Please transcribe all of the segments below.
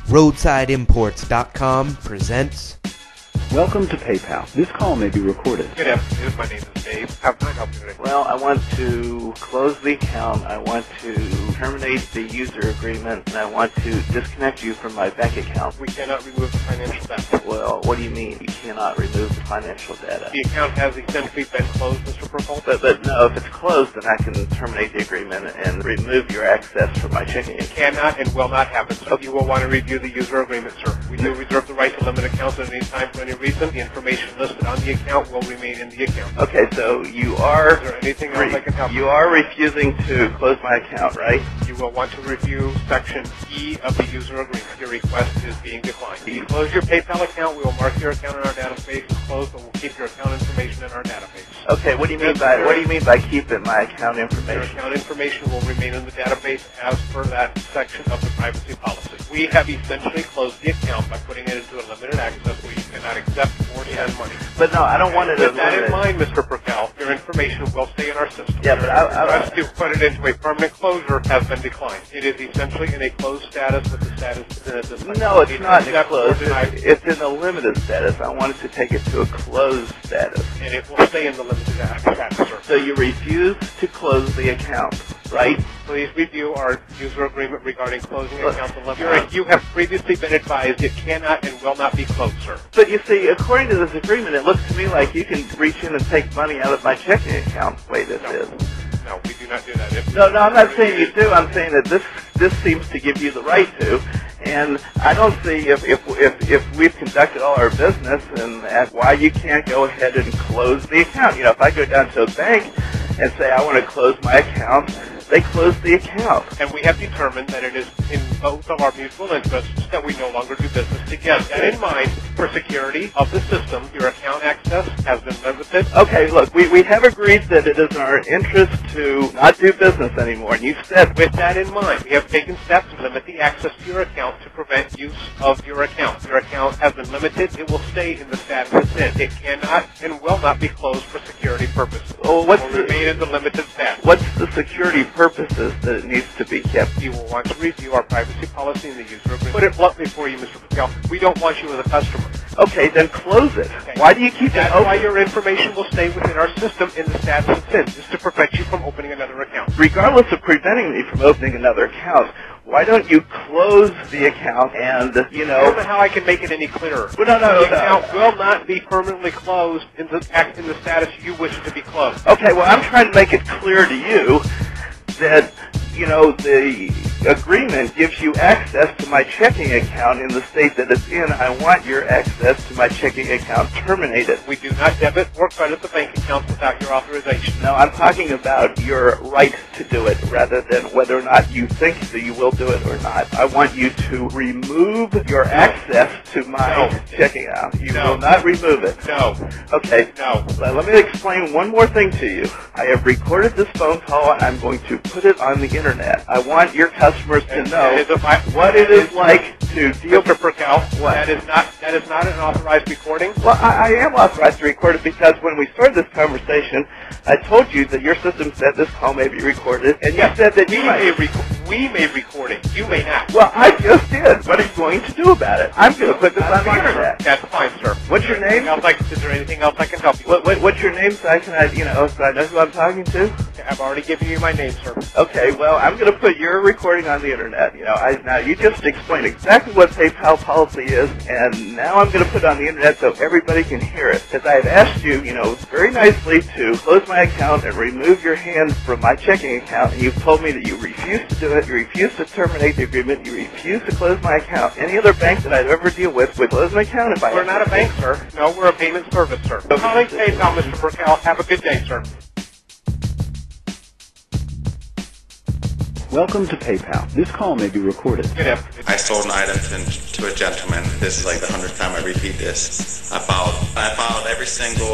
RoadsideImports.com presents... Welcome to PayPal. This call may be recorded. Good afternoon. My name is Dave. How can I help you today? Well, I want to close the account, I want to terminate the user agreement, and I want to disconnect you from my bank account. We cannot remove the financial data. Well, what do you mean you cannot remove the financial data? The account has essentially been closed, Mr. Perkal. But no, if it's closed, then I can terminate the agreement and remove your access from my checking It account. cannot and will not happen, so you will want to review the user agreement, sir. We do reserve the right to limit accounts at any time for any reason. The information listed on the account will remain in the account. Okay, so you are... Is there anything else I can help you? You are refusing to close my account, right? You will want to review Section E of the user agreement. Your request is being declined. If you close your PayPal account, we will mark your account in our database as closed, but we'll keep your account information in our database. Okay, what do you mean by keeping my account Your information? account information will remain in the database as per that section of the privacy policy. We have essentially closed the account by putting it into a limited access where you cannot accept or send money. But no, I don't want it With that in limited. mind, Mr. Perkal, your information will stay in our system. Yeah, but Your request to put it into a permanent closure has been declined. It is essentially in a closed status with the status at this time. No, it's not in a Accept or closed. deny, It's in a limited status. I wanted to take it to a closed status. and it will stay in the limited status, sir. So you refuse to close the account, right? Please review our user agreement regarding closing Look, accounts and limits. You have previously been advised it cannot and will not be closed, sir. But you see, according to this agreement, it looks to me like you can reach in and take money out of my checking account the way this is. No, we do not do that. No, I'm not saying you do. I'm saying that this seems to give you the right to. And I don't see if we've conducted all our business and why you can't go ahead and close the account. You know, if I go down to a bank and say I want to close my account, they close the account. And we have determined that it is in both of our mutual interests that we no longer do business together. That in mind, for security of the system, your account access has been limited. Okay, look, we have agreed that it is in our interest to not do business anymore, and you've said... With that in mind, we have taken steps to limit the access to your account to prevent use of your account. Your account has been limited. It will stay in the status it's in. It cannot and will not be closed for security purposes. Oh, It will remain in the limited status. What's the security purposes that it needs to be kept? You will want to review our privacy policy in the user agreement. Put it bluntly for you, Mr. Patel. We don't want you as a customer. Okay, then close it. Okay. Why do you keep it That's open? why your information will stay within our system in the status it's in, just to prevent you from opening another account. Regardless of preventing me from opening another account, why don't you close the account and, you I don't know know... how I can make it any clearer. Well, no. The account will not be permanently closed in the status you wish it to be closed. Okay, well, I'm trying to make it clear to you that, you know, the agreement gives you access to my checking account in the state that it's in. I want your access to my checking account terminated. We do not debit or credit the bank accounts without your authorization. No, I'm talking about your right to do it rather than whether or not you think that you will do it or not. I want you to remove your access to my checking account. You will not remove it. No. Okay. No. Let me explain one more thing to you. I have recorded this phone call and I'm going to put it on the internet. I want your customers to know what it is like to deal with... Mr. Perkal, What? that is not an authorized recording. Well, I am authorized to record it because when we started this conversation, I told you that your system said this call may be recorded, and you said that We may record it. You may not. Well, I just did. What are you going to do about it? I'm going to put this on the internet. That's fine, sir. What's your name? Is there anything else I can help you with? What's your name so I know who I'm talking to? I've already given you my name, sir. Okay, well, I'm going to put your recording on the internet. You know, now you just explained exactly what PayPal policy is, and now I'm going to put it on the internet so everybody can hear it. Because I have asked you, you know, very nicely to close my account and remove your hand from my checking account, and you've told me that you refuse to do it, you refuse to terminate the agreement, you refuse to close my account. Any other bank that I'd ever deal with would close my account if I... We're not a bank, sir. No, we're a payment service, sir. Calling PayPal, Mr. Perkal. Have a good day, sir. Welcome to PayPal. This call may be recorded. Good afternoon. I sold an item to a gentleman. This is like the 100th time I repeat this. I followed every single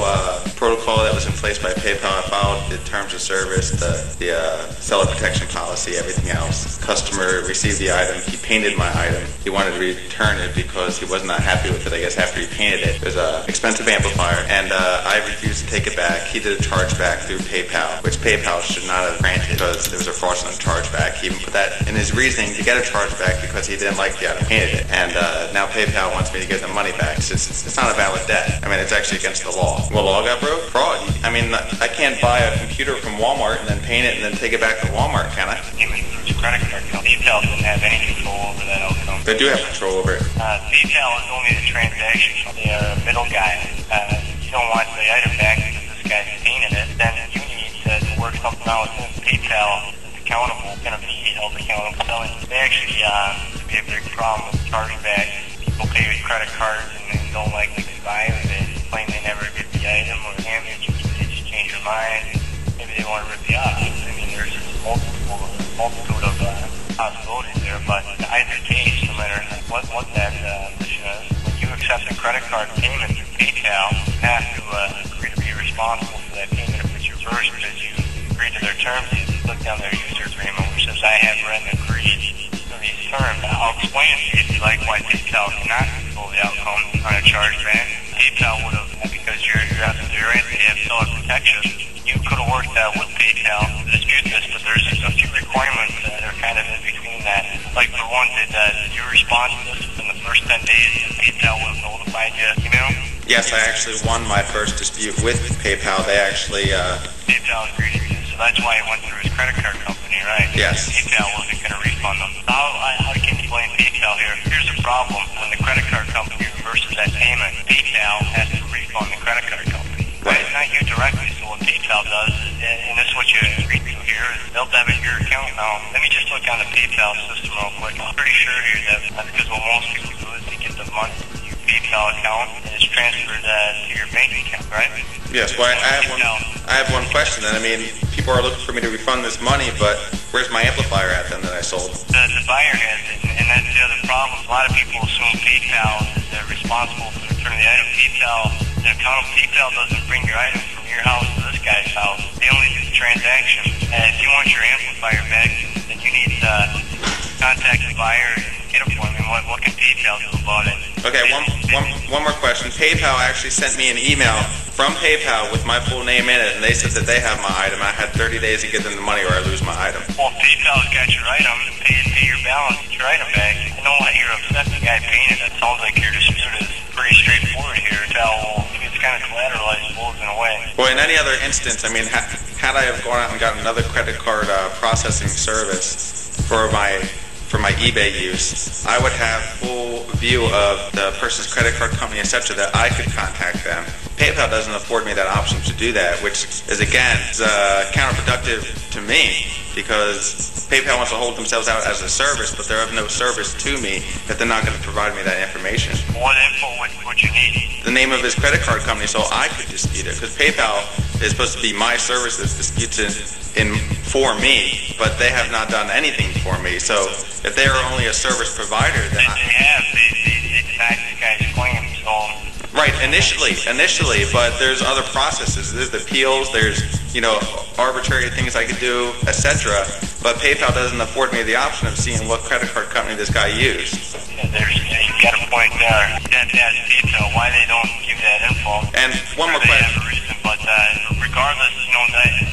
protocol that was in place by PayPal. I followed the terms of service, the seller protection policy, everything else. Customer received the item. He painted my item. He wanted to return it because he was not happy with it, I guess, after he painted it. It was an expensive amplifier, and I refused to take it back. He did a chargeback through PayPal, which PayPal should not have granted because there was a fraudulent chargeback. chargeback. He even put that in his reasoning to get a chargeback because he didn't like the item, painted it. And now PayPal wants me to give them money back. It's not a valid debt. I mean, it's actually against the law. Well, law got broke? Fraud. I mean, I can't buy a computer from Walmart and then paint it and then take it back to Walmart, can I? Credit card company. PayPal doesn't have any control over that outcome. They do have control over it. PayPal is only the transaction. They are a middle guy. You don't want the item back because this guy's painted it. Then you need to work something out with him. PayPal is accountable, going to be held accountable. So they actually be a big problem with chargebacks. People pay with credit cards and don't like to buy it. They claim they never get the item or damage. They just change their mind. Maybe they want to rip you off. I mean, there's multitude of possibilities there, but in either case, no matter what that mission is, when you accept a credit card payment through PayPal, you have to agree to be responsible for that payment if it's reversed because you agree to their terms. You click down their user agreement, which says, I have read and agreed to these terms. I'll explain to you if you like why PayPal cannot control the outcome on a chargeback. PayPal would have, because you're absolutely right, they have seller protection. You could have worked with PayPal to dispute this, but there's a few requirements that are kind of in between that. Like for one, did you respond to this within the first 10 days that PayPal would have notified you email? Yes, I actually won my first dispute with PayPal. They actually... PayPal agreed to you, so that's why he went through his credit card company, right? Yes. PayPal wasn't going to refund them. How can you blame PayPal here? Here's the problem. When the credit card company reverses that payment, PayPal has to refund the credit card company. Right? Not you directly, so what PayPal does, and this is what you agreed to here, is they'll debit your account now. Let me just look on the PayPal system real quick. I'm pretty sure here that because what most people do is they get the money to your PayPal account and it's transferred to your bank account, right? Yes, well, I have one question then. I mean, people are looking for me to refund this money, but where's my amplifier at then that I sold? The buyer has it, and that's the other problem. A lot of people assume PayPal is responsible for the return of the item. PayPal doesn't bring your item from your house to this guy's house. They only do the transaction. And if you want your amplifier back, then you need to contact the buyer and get it for him. What can PayPal do about it? Okay, one more question. PayPal actually sent me an email from PayPal with my full name in it, and they said that they have my item. I had 30 days to get them the money or I lose my item. Well, if PayPal's got your item, pay your balance, get your item back. I know why you're upset the guy painted it. It sounds like your dispute is pretty straightforward here. It's kind of collateralized in a way. Well, in any other instance, I mean, had I have gone out and gotten another credit card processing service for my eBay use, I would have full view of the person's credit card company, etc., that I could contact them. PayPal doesn't afford me that option to do that, which is, again, counterproductive to me because PayPal wants to hold themselves out as a service, but they're of no service to me if they're not going to provide me that information. What info would you need? The name of his credit card company so I could dispute it, because PayPal is supposed to be my service that disputes it for me, but they have not done anything for me. So if they are only a service provider, then they denied this guy's claim, so... Right, initially, but there's other processes. There's appeals, there's, arbitrary things I could do, etc. But PayPal doesn't afford me the option of seeing what credit card company this guy used. You've got a point there. You have to ask PayPal why they don't give that info. And one more question. They have a reason, but regardless,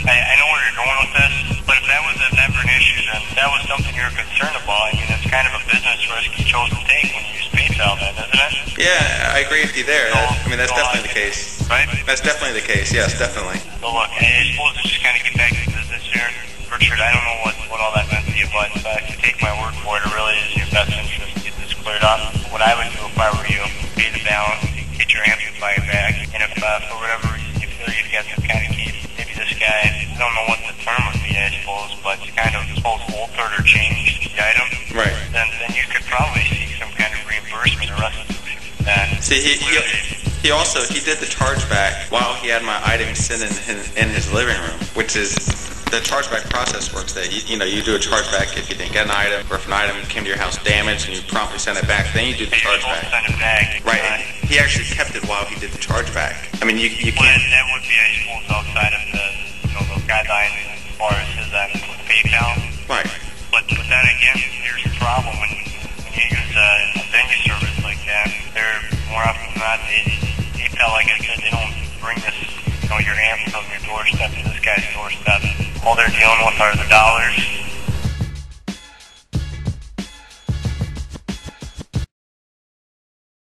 I know where you're going with this, but if that was never an issue, then that was something you were concerned about. I mean, it's kind of a business risk you chose to take when you use PayPal then, isn't it? Yeah, I agree with you there. That's definitely the case. Right? That's definitely the case, yes, definitely. So look, I suppose to just kind of get back to business here, Richard, I don't know what all that meant to you, but if you take my word for it, it really is in your best interest to get this cleared up. What I would do if I were you, pay the balance, get your amplifier back, and if for whatever reason you feel you've got some kind of key, maybe this guy, I don't know what the term would be, I suppose, but you kind of altered or changed the item, right? Then you could probably seek some kind of reimbursement or restitution for that. See, he did the chargeback while he had my item sitting in his living room, which is the chargeback process works that you do a chargeback if you didn't get an item, or if an item came to your house damaged and you promptly send it back, then you do the chargeback. Send it back. Right. He actually kept it while he did the chargeback. I mean, you can't. Well, that would be, I suppose, outside of the guidelines as far as his PayPal. Right. But then again, here's the problem when you use a venue service like that. They're more often than not, PayPal, like I said, they don't bring this, your amp from your doorstep to this guy's doorstep. All they're dealing with are the dollars